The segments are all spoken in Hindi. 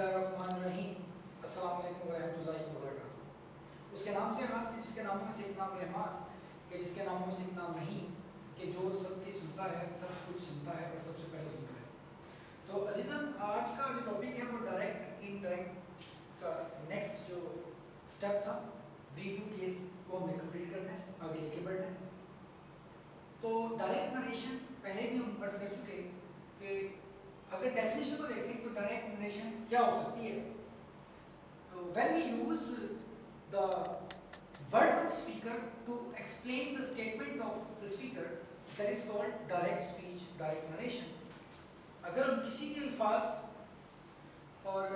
बिस्मिल्लाहिर्रहमानिर्रहीम। अस्सलाम वालेकुम वरहमतुल्लाहि वबरकातुहू। उसके नाम से आगाज़, जिसके नामों में से एक नाम रहमान, कि जिसके नामों में से एक नाम रहीम, कि जो सबकी सुनता है, सब कुछ सुनता है और सबसे पहले सुनता है। तो अज़ीज़न, आज का जो टॉपिक है वो डायरेक्ट इनडायरेक्ट का नेक्स्ट जो स्टेप था, V2 केस को हमें कंप्लीट करना है, आगे लेके बढ़ना है। तो डायरेक्ट नरेशन पहले भी हम अर्ज कर चुके कि अगर डेफिनेशन को देखें तो डायरेक्ट नरेशन क्या हो सकती है। तो when we use the words of speaker to explain the statement of the speaker, that is called direct speech, direct narration. अगर हम किसी के अल्फाज और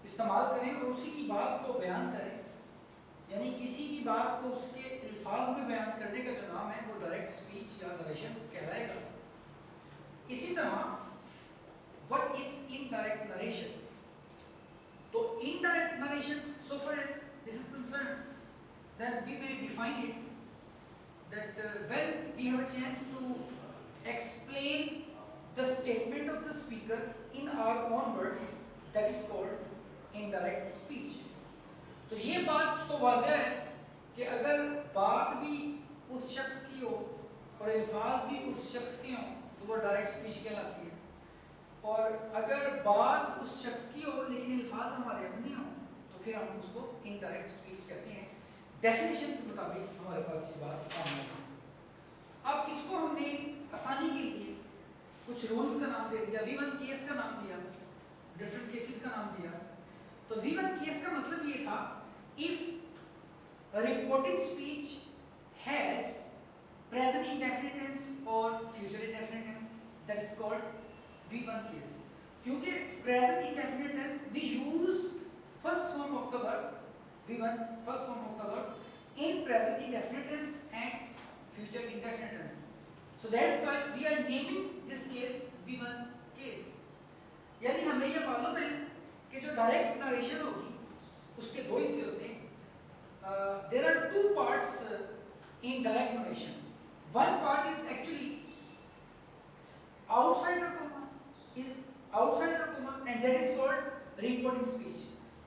इस्तेमाल करें और उसी की बात को बयान करें, यानी किसी की बात को उसके अल्फाज में बयान करने का जो नाम है वो डायरेक्ट स्पीच या नरेशन कहलाएगा। इसी तरह what is indirect narration? So indirect narration, so far as this is concerned, then we may define it that when we have a chance to explain the statement of the speaker in our own words, that is called indirect speech. तो ये बात तो वाज़ह है कि अगर बात भी उस शख्स की हो और अल्फाज भी उस शख्स के हों तो वो डायरेक्ट स्पीच कहलाती है, और अगर बात उस शख्स की हो लेकिन अल्फाज हमारे अपने हों तो फिर हम उसको इनडायरेक्ट स्पीच कहते हैं। डेफिनेशन के मुताबिक हमारे पास ये बात सामने है। अब इसको हमने आसानी के लिए कुछ रूल्स का नाम दे दिया, V1 केस का नाम दिया, डिफरेंट केसेस का नाम दिया। तो V1 केस का मतलब ये था, if reporting speech has present indefinite tense और future indefinite tense, that is called V1 case. क्योंकि present indefinite tense we use first form of the verb V1, first form of the verb in present indefinite tense and future indefinite tense, so that's why we are naming this case V1 case. यानी हमें यह मालूम है कि जो डायरेक्ट नरेशन होगी उसके दो हिस्से होते हैं। There are two parts in direct narration. One part is actually outside the commas, is outside the commas, and that is called reporting speech,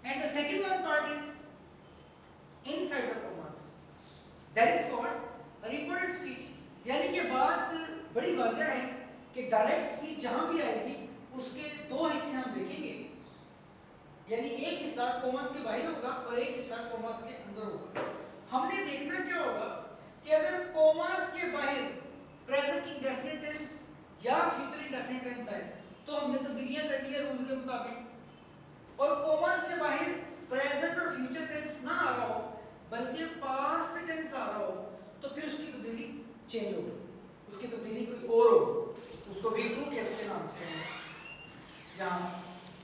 and the second one part is inside the commas, that is called reported speech। यानी ये बात बड़ी वाज़ह है कि डायरेक्ट स्पीच जहां भी आएगी उसके दो हिस्से हम देखेंगे, यानी एक हिस्सा कॉमास के बाहर होगा और एक हिस्सा कॉमास के अंदर होगा। हमने देखना क्या होगा कि अगर कॉमास के बाहर प्रेजेंट इंडेफिनिट टेंस या फ्यूचर इंडेफिनिट टेंस है तो हमने तब्दीलियां कर दी है रूल के मुताबिक, और कॉमास के बाहर प्रेजेंट और फ्यूचर टेंस ना आ रहा हो बल्कि पास्ट टेंस आ रहा हो तो फिर उसकी तब्दीली चेंज होगी, उसकी तब्दीली कोई और हो, उसको V2 केस के नाम से यहाँ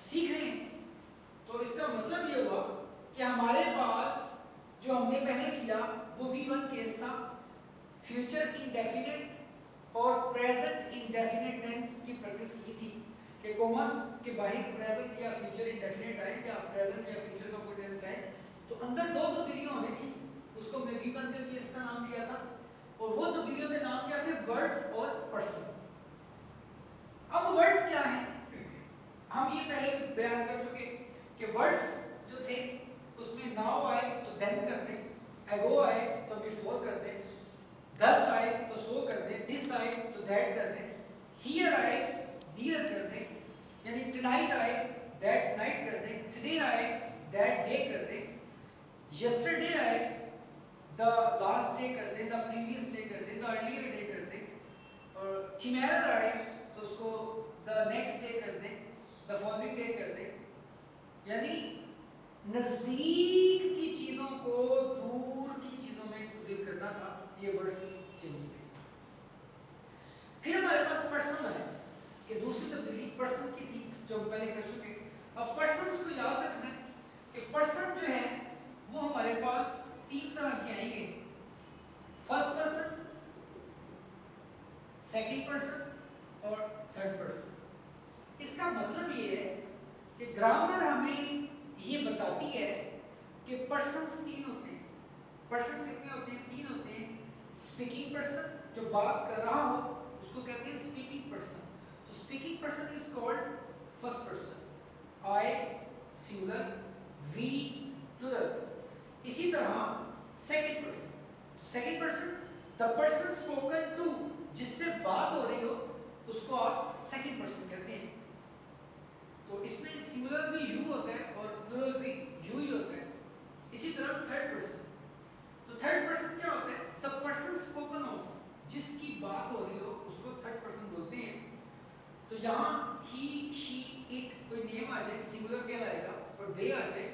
सीख रहे हैं। तो इसका मतलब ये हुआ कि हमारे पास जो हमने पहले किया वो V1 केस था, फ्यूचर इंडेफिनिट और प्रेजेंट इंडेफिनिट टेंस की प्रैक्टिस की थी कि कॉमास के बाहर प्रेजेंट या फ्यूचर इंडेफिनिट आए या प्रेजेंट या फ्यूचर का कोई टेंस आए तो अंदर दो तब्दीलियां होनी थी, उसको हमने V1 के इसका नाम दिया था, और वो तब्दीलियों के नाम क्या थे, वर्ड्स और पर्सन। अब वर्ड्स क्या हैं, हम ये पहले बयान कर चुके कि वर्ड्स जो थे उसमें नाउ आए तो देन कर दे, एगो आए तो बिफोर कर दे, दस आए तो सो कर दे, दिस आए तो दैट कर दे, हियर आए दियर कर दे, यानी टुनाइट आए दैट नाइट कर दे, टुडे आए दैट डे कर दे, यस्टरडे आए द लास्ट डे कर दे, द प्रीवियस डे कर दे, द अर्लियर डे कर दे, और टुमारो आए तो उसको द नेक्स्ट डे कर दे, द फॉलोइंग डे कर दे। यानी नजदीक की चीजों को दूर की चीजों में तब्दील करना था, ये वर्ड्स की चेंजिंग थी। फिर हमारे पास पर्सन आया कि दूसरी तब्दीली पर्सन की थी जो हम पहले कर चुके। अब पर्सन को याद रखना है कि पर्सन जो है वो हमारे पास तीन तरह के आएंगे, फर्स्ट पर्सन, सेकंड पर्सन और थर्ड पर्सन। इसका मतलब ये है कि ग्रामर हमें ये बताती है कि पर्सन्स तीन होते हैं। पर्सन्स कितने होते हैं? तीन होते हैं। स्पीकिंग पर्सन, जो बात कर रहा हो उसको कहते हैं स्पीकिंग पर्सन। तो speaking person is called first person, I singular, we plural. इसी तरह second person, second person the person spoken to, जिससे बात हो रही हो उसको आप सेकंड पर्सन कहते हैं। तो इसमें सिंगुलर भी यू होता है और प्लूरल भी यू ही होता है। इसी तरह थर्ड पर्सन, तो थर्ड पर्सन क्या होता है? द पर्सन स्पोकन ऑफ, जिसकी बात हो रही हो उसको थर्ड पर्सन बोलते हैं। तो यहाँ ही, शी, इट कोई नेम आ जाए सिंगुलर कहलाएगा और दे आ जाए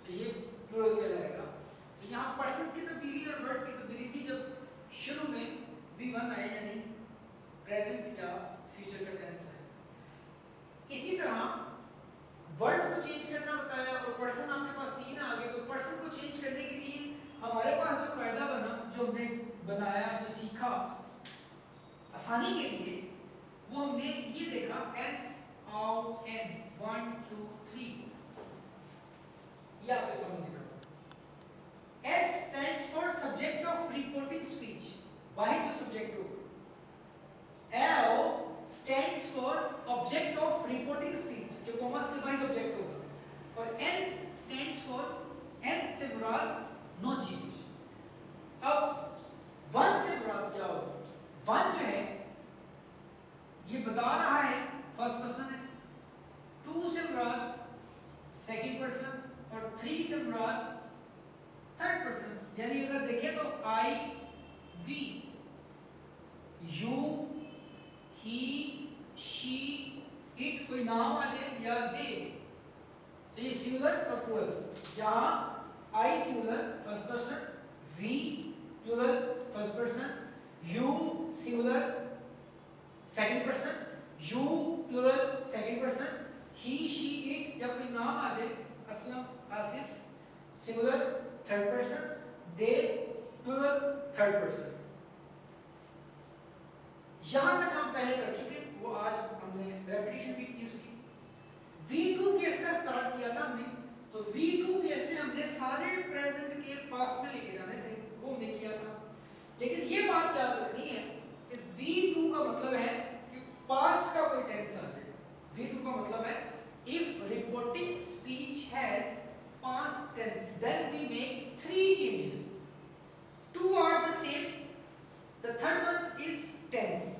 तो ये प्लूरल कहलाएगा। तो यहाँ पर्सन की तब्दीली और वर्ड्स की तब्दीली थी जब शुरू में V1 आए यानी प्रेजेंट या फ्यूचर का टेंस है। इसी तरह वर्ड को चेंज करना बताया और पर्सन आपके पास तीन आ गए। तो पर्सन को चेंज करने के लिए हमारे पास जो कायदा बना, जो हमने बनाया, जो सीखा आसानी के लिए, वो हमने ये देखा SON 1 2 3। ये आपके सामने लिखा S stands for subject of reporting speech, बाहर जो सब्जेक्ट होगा। L stands for object of reporting speech, जो कॉमर्स के बाहर ऑब्जेक्ट होगा। और N stands for, N से मुराद नो चेंज। अब 1 से मुराद क्या होगा? 1 जो है ये बता रहा है फर्स्ट पर्सन है, 2 से मुराद सेकंड पर्सन और 3 से मुराद थर्ड पर्सन। यानी अगर देखें तो I, we, you, he, she, it कोई नाम आ जाए या they, तो ये सिंगुलर और प्लूरल। यहाँ I singular first person, we plural first person, you singular second person, you plural second person, he, she, it या कोई नाम आ जाए Aslam, Asif singular third person, they plural third person. यहां तक हम पहले कर चुके, वो आज हमने रेपिटेशन भी की उसकी। V2 केस का स्टार्ट किया था हमने, तो V2 केस में हमने सारे प्रेजेंट के पास्ट में लेके जाने थे, वो हमने किया था। लेकिन ये बात याद रखनी है कि V2 का मतलब है कि पास्ट का कोई टेंस आ जाए। V2 का मतलब है if reporting speech has past tense then we make 3 changes, 2 are the same, the third one is tense.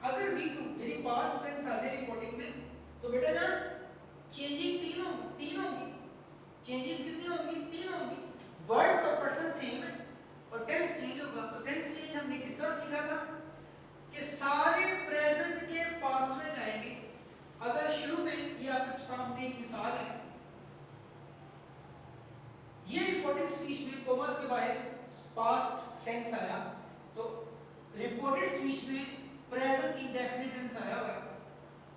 अगर V2 यानी पास्ट टेंस आ जाए रिपोर्टिंग में तो बेटा जान चेंजिंग तीन होगी। चेंजेस कितनी होगी? 3 होगी। वर्ड और पर्सन सेम है और टेंस चेंज होगा। तो टेंस चेंज हमने किस तरह सीखा था कि सारे प्रेजेंट के पास्ट में जाएंगे। अगर शुरू में ये आपके सामने एक मिसाल है, ये रिपोर्टिंग स्पीच में कॉमर्स के बाहर पास्ट टेंस आया, तो रिपोर्टेड स्पीच में प्रेजेंट इंडेफिनिट टेंस आया हुआ है,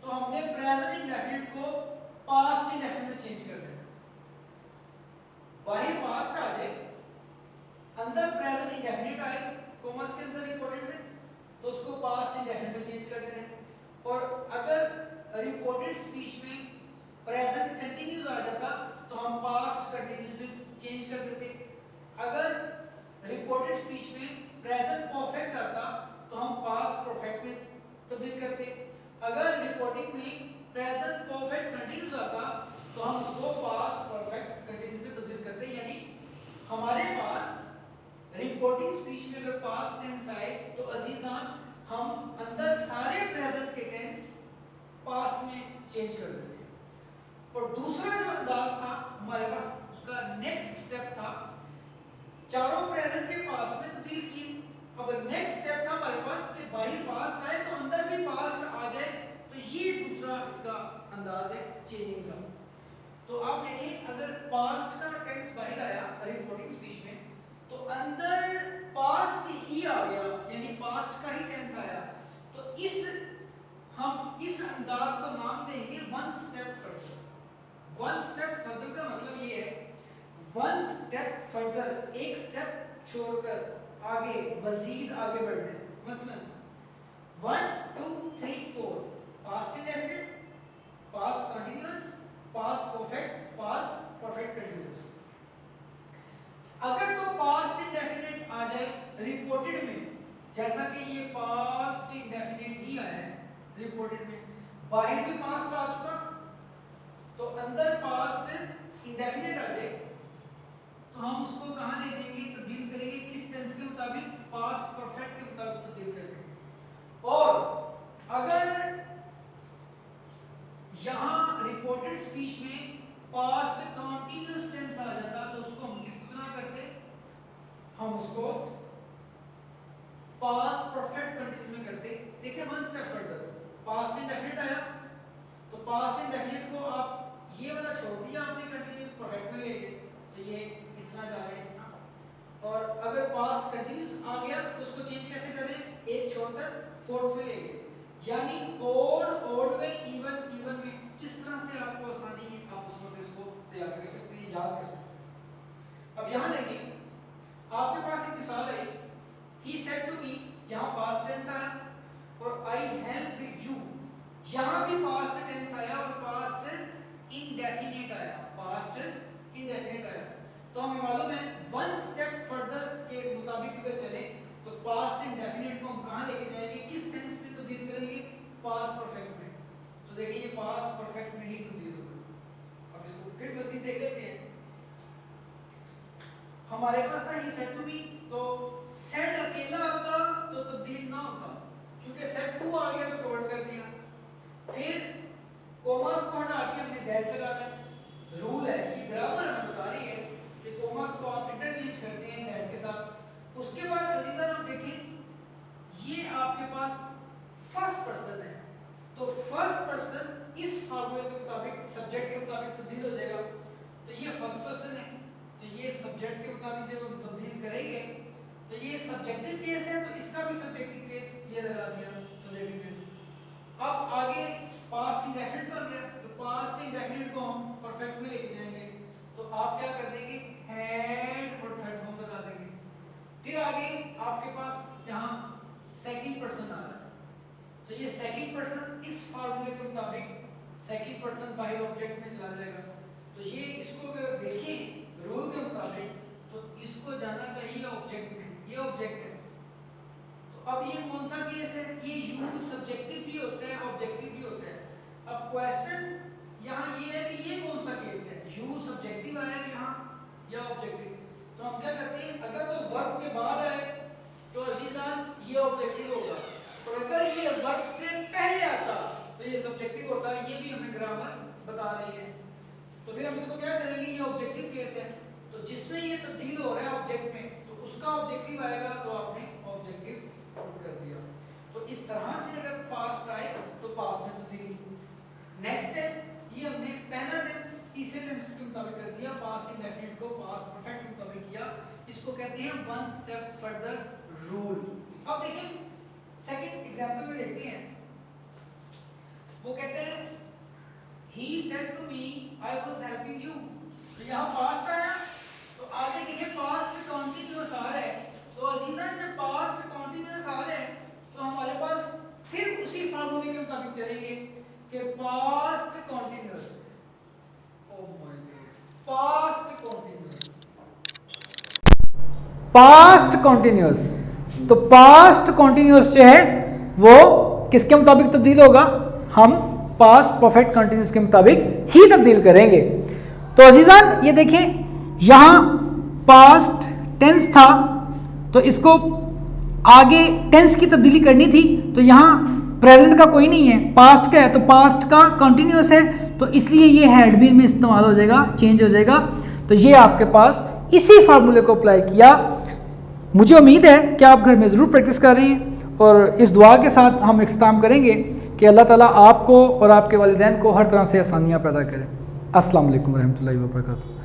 तो हमने प्रेजेंट इंडेफिनिट को पास्ट इंडेफिनिट में चेंज कर देना। बाहर पास्ट आ जाए, अंदर प्रेजेंट इंडेफिनिट आए कॉमर्स के अंदर रिपोर्टेड में, तो उसको पास्ट इंडेफिनिट में चेंज कर देना है। और अगर रिपोर्टेड स्पीच में प्रेजेंट कंटीन्यूअस आ जाता तो हम पास्ट कंटीन्यूअस में चेंज कर देते। अगर रिपोर्टेड स्पीच में प्रेजेंट परफेक्ट आता तो हम पास्ट परफेक्ट में तब्दील करते। अगर रिपोर्टिंग में प्रेजेंट परफेक्ट कंटीन्यूअस आता तो हम उसको पास्ट परफेक्ट कंटीन्यूअस में तब्दील करते। यानी हमारे पास रिपोर्टिंग स्पीच में अगर पास्ट टेंस आए तो अजीजान हम अंदर सारे प्रेजेंट के टेंस पास्ट में चेंज कर देते। और दूसरा जो अंदाज था हमारे पास, उसका नेक्स्ट स्टेप था चारों प्रेजेंट के पास्ट में तब्दील की। अब नेक्स्ट स्टेप था हमारे पास कि बाहर पास्ट आए तो अंदर भी पास्ट आ जाए, तो ये दूसरा इसका अंदाज है चेंजिंग का। तो आप देखें अगर पास्ट का टेंस बाहर आया रिपोर्टिंग स्पीच में तो अंदर पास्ट ही आ गया, यानी पास्ट का ही टेंस आया, तो हम इस अंदाज को नाम देंगे one step further. One step further का मतलब ये है वन स्टेप फर्दर, एक स्टेप छोड़कर आगे, मजीद आगे बढ़ने। मसलन 1 2 3 4 past indefinite, past continuous, past perfect, past perfect continuous. अगर तो पास्ट इंडेफिनिट आ जाए रिपोर्टेड में, जैसा कि ये पास्ट इंडेफिनिट ही आया है रिपोर्टेड में, बाहर भी पास्ट आ चुका, तो अंदर पास्ट इंडेफिनिट आ जाए तो हम उसको कहाँ ले जाएंगे, तब्दील करेंगे किस टेंस के मुताबिक, पास्ट परफेक्ट के मुताबिक तब्दील करेंगे। और अगर यहाँ रिपोर्टेड स्पीच में पास्ट कंटीन्यूअस टेंस आ जाता तो उसको हम किस तरह करते, हम उसको पास्ट परफेक्ट कंटीन्यूअस में करते। देखिए one step further, past indefinite आया तो पास्ट इंडेफिनिट को आप ये वाला छोड़ दिया आपने, कंटीन्यूअस परफेक्ट में ले गए तो ये इस तरह जा रहा है इस तरह। और अगर पास्ट कंटीन्यूअस आ गया तो उसको चेंज कैसे करें, एक छोड़कर फोर्थ में ले गए, यानी ओड में, इवन में, जिस तरह से आपको आसानी है आप उस तरह से इसको तैयार कर सकते हैं, याद कर सकते हैं। अब यहाँ देखिए आपके पास एक मिसाल है, he said to me, यहाँ पास्ट टेंस आया और I helped you, यहाँ भी पास्ट टेंस आया और पास्ट इंडेफिनिट आया, पास्ट इंडेफिनिट आया। तो हमें मालूम है वन स्टेप फर्दर के मुताबिक अगर चले तो पास्ट इंडेफिनिट को हम कहाँ लेके जाएंगे, किस टेंस में तब्दील करेंगे, पास्ट परफेक्ट में। तो देखिए ये पास्ट परफेक्ट में ही तब्दील होगा। अब इसको फिर मज़ीद देख लेते हैं। हमारे पास था ही सेड टू मी, तो सेड अकेला आता तो तब्दील ना होता, क्योंकि सेड टू आ गया तो कवर कर दिया। फिर कोमास को हटा के हमने दैट लगाना है, रूल है, ये ग्रामर हमें बता रही है कि कोमास को आप इंटरचेंज करते हैं दैट के साथ। उसके बाद अजीजा आप देखें ये आपके पास फर्स्ट पर्सन है, तो फर्स्ट पर्सन इस फार्मूले के मुताबिक सब्जेक्ट के मुताबिक तब्दील हो जाएगा। तो ये फर्स्ट पर्सन है तो ये सब्जेक्ट के मुताबिक जब हम तब्दील करेंगे तो ये सब्जेक्टिव केस है तो इसका भी सब्जेक्टिव केस ये लगा दिया, सब्जेक्टिव केस। अब आगे पास्ट इंडेफिनिट बन रहा है तो पास्ट इंडेफिनिट को हम परफेक्ट में लेके जाएंगे, तो आप क्या कर देंगे, हैड और थर्ड फॉर्म लगा देंगे। फिर आगे आपके पास यहाँ सेकंड पर्सन आ रहा है तो ये सेकंड पर्सन इस फार्मूले के मुताबिक सेकंड पर्सन बाहर ऑब्जेक्ट में चला जाएगा। तो ये इसको अगर देखें रूल के मुताबिक तो इसको जाना चाहिए ऑब्जेक्ट में, ये ऑब्जेक्ट है। तो अब ये कौन सा केस है, ये यूज सब्जेक्टिव भी होता है ऑब्जेक्टिव भी होता है। अब क्वेश्चन यहाँ ये है कि ये कौन सा केस है, यूज सब्जेक्टिव आया यहाँ या ऑब्जेक्टिव। तो हम क्या करते हैं, अगर तो वर्ब के बाद आए तो अजीजान ये ऑब्जेक्टिव होगा, और अगर ये वर्ब से पहले आता तो ये सब्जेक्टिव होता है। ये भी हमें ग्रामर बता रही है। तो फिर हम इसको क्या करेंगे, ये ऑब्जेक्टिव केस है तो जिसमें ये तब्दील हो रहा है ऑब्जेक्ट में तो उसका ऑब्जेक्टिव आएगा, तो आपने ऑब्जेक्टिव पुट कर दिया। तो इस तरह से अगर पास्ट आए तो पास्ट में तब्दीली। नेक्स्ट है ये हमने पहला टेंस तीसरे टेंस के मुताबिक कर दिया, पास्ट इंडेफिनिट को पास्ट परफेक्ट के मुताबिक किया, इसको कहते हैं वन स्टेप फर्दर रूल। अब देखिए सेकंड एग्जांपल में देखते हैं, वो कहते हैं he said to me I was helping you। तो यहाँ पास्ट आया तो आगे देखिए पास्ट कंटीन्यूअस आ रहा है। तो अजीजा जब पास्ट कंटीन्यूअस आ रहा है तो हमारे पास फिर उसी फार्मूले के मुताबिक चलेंगे कि past continuous, oh my God, past continuous, past continuous. तो पास्ट कंटीन्यूअस जो है वो किसके मुताबिक तब्दील होगा, हम पास्ट परफेक्ट कंटीन्यूअस के मुताबिक ही तब्दील करेंगे। तो अजीजान ये देखें यहाँ पास्ट टेंस था तो इसको आगे टेंस की तब्दीली करनी थी, तो यहाँ प्रेजेंट का कोई नहीं है, पास्ट का है, तो पास्ट का कंटीन्यूअस है तो इसलिए ये हैड बीन में इस्तेमाल हो जाएगा, चेंज हो जाएगा। तो ये आपके पास इसी फार्मूले को अप्लाई किया। मुझे उम्मीद है कि आप घर में ज़रूर प्रैक्टिस कर रही हैं और इस दुआ के साथ हम इख्तिताम करेंगे कि अल्लाह ताला आपको और आपके वालिदैन को हर तरह से आसानियाँ पैदा करें। अस्सलाम वालेकुम रहमतुल्लाहि व बरकातुहू।